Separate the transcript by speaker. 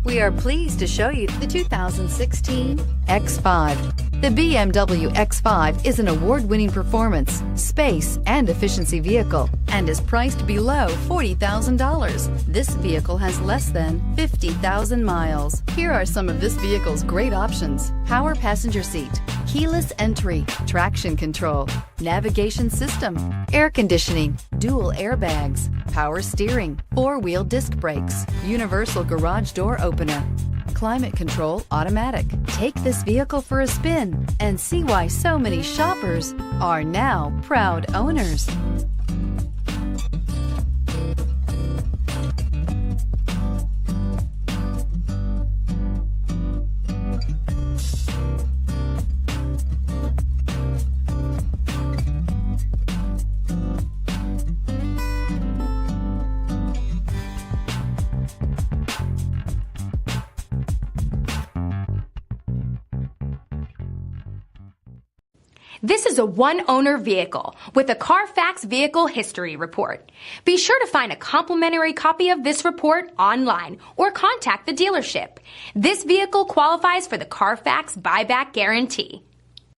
Speaker 1: We are pleased to show you the 2016 X5. The BMW X5 is an award-winning performance, space, and efficiency vehicle and is priced below $40,000. This vehicle has less than 50,000 miles. Here are some of this vehicle's great options: power passenger seat, keyless entry, traction control, navigation system, air conditioning, dual airbags, power steering, four-wheel disc brakes, universal garage door opener, climate control automatic. Take this vehicle for a spin and see why so many shoppers are now proud owners.
Speaker 2: This is a one-owner vehicle with a Carfax Vehicle History Report. Be sure to find a complimentary copy of this report online or contact the dealership. This vehicle qualifies for the Carfax Buyback Guarantee.